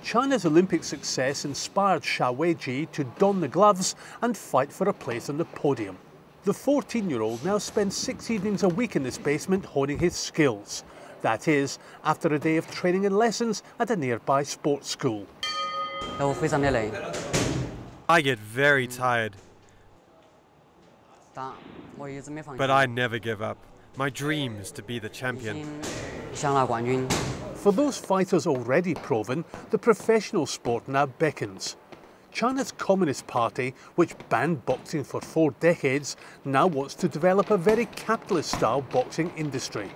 China's Olympic success inspired Xiao Weiji to don the gloves and fight for a place on the podium. The 14-year-old now spends 6 evenings a week in this basement honing his skills. That is, after a day of training and lessons at a nearby sports school. I get very tired. But I never give up. My dream is to be the champion. For those fighters already proven, the professional sport now beckons. China's Communist Party, which banned boxing for 4 decades, now wants to develop a very capitalist-style boxing industry.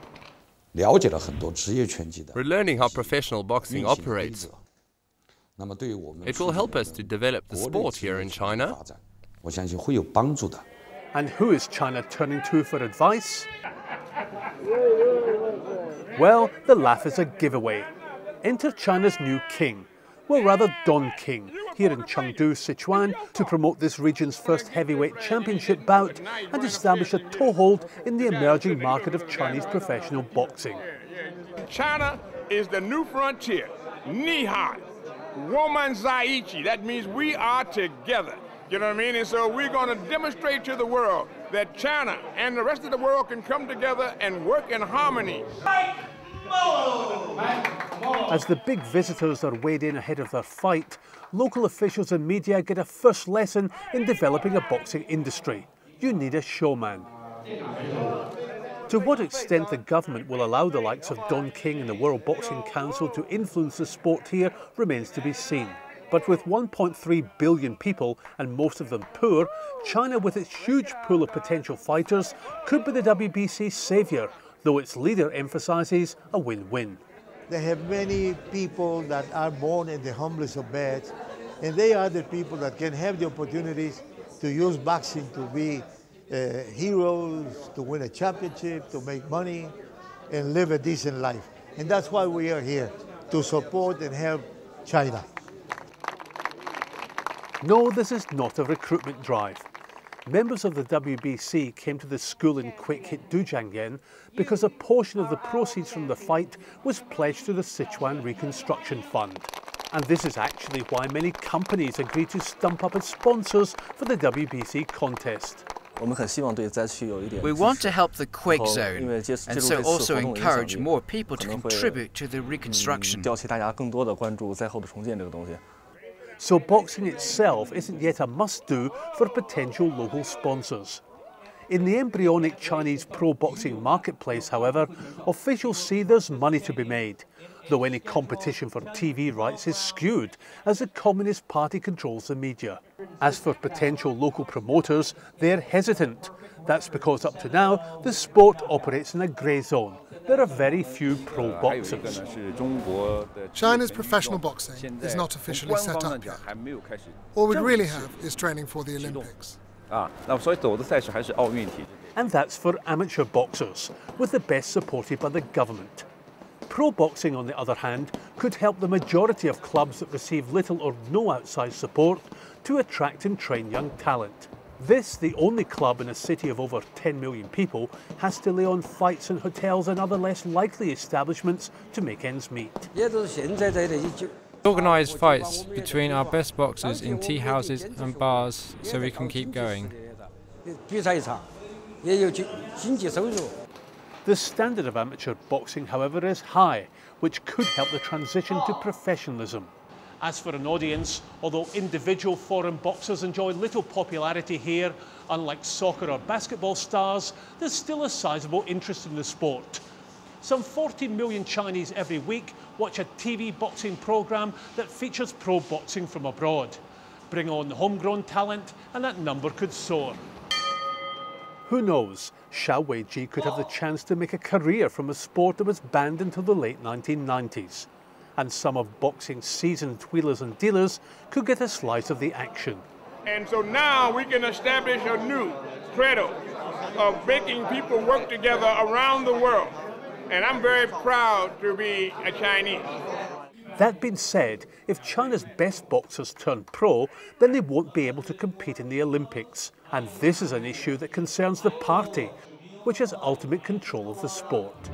We're learning how professional boxing operates. It will help us to develop the sport here in China. And who is China turning to for advice? Well, the laugh is a giveaway. Enter China's new king, well rather Don King, here in Chengdu, Sichuan, to promote this region's first heavyweight championship bout and establish a toehold in the emerging market of Chinese professional boxing. China is the new frontier. Nihai, woman zaichi. That means we are together. You know what I mean? And so we're going to demonstrate to the world that China and the rest of the world can come together and work in harmony. As the big visitors are weighed in ahead of their fight, local officials and media get a first lesson in developing a boxing industry. You need a showman. To what extent the government will allow the likes of Don King and the World Boxing Council to influence the sport here remains to be seen. But with 1.3 billion people, and most of them poor, China, with its huge pool of potential fighters, could be the WBC's saviour, though its leader emphasises a win-win. They have many people that are born in the humblest of beds, and they are the people that can have the opportunities to use boxing to be heroes, to win a championship, to make money, and live a decent life. And that's why we are here, to support and help China. No, this is not a recruitment drive. Members of the WBC came to the school in quick-hit Dujiangyan because a portion of the proceeds from the fight was pledged to the Sichuan Reconstruction Fund. And this is actually why many companies agreed to stump up as sponsors for the WBC contest. We want to help the quake zone, and so also encourage more people to contribute to the reconstruction. So boxing itself isn't yet a must-do for potential local sponsors. In the embryonic Chinese pro-boxing marketplace, however, officials see there's money to be made, though any competition for TV rights is skewed as the Communist Party controls the media. As for potential local promoters, they're hesitant. That's because up to now, the sport operates in a grey zone. There are very few pro boxers. China's professional boxing is not officially set up yet. All we really have is training for the Olympics. And that's for amateur boxers, with the best supported by the government. Pro boxing, on the other hand, could help the majority of clubs that receive little or no outside support to attract and train young talent. This, the only club in a city of over 10 million people, has to lay on fights in hotels and other less likely establishments to make ends meet. Organise fights between our best boxers in tea houses and bars so we can keep going. The standard of amateur boxing, however, is high, which could help the transition to professionalism. As for an audience, although individual foreign boxers enjoy little popularity here, unlike soccer or basketball stars, there's still a sizable interest in the sport. Some 14 million Chinese every week watch a TV boxing programme that features pro boxing from abroad. Bring on homegrown talent and that number could soar. Who knows, Xiao Weiji could have the chance to make a career from a sport that was banned until the late 1990s. And some of boxing's seasoned wheelers and dealers could get a slice of the action. And so now we can establish a new credo of making people work together around the world. And I'm very proud to be a Chinese. That being said, if China's best boxers turn pro, then they won't be able to compete in the Olympics. And this is an issue that concerns the party, which has ultimate control of the sport.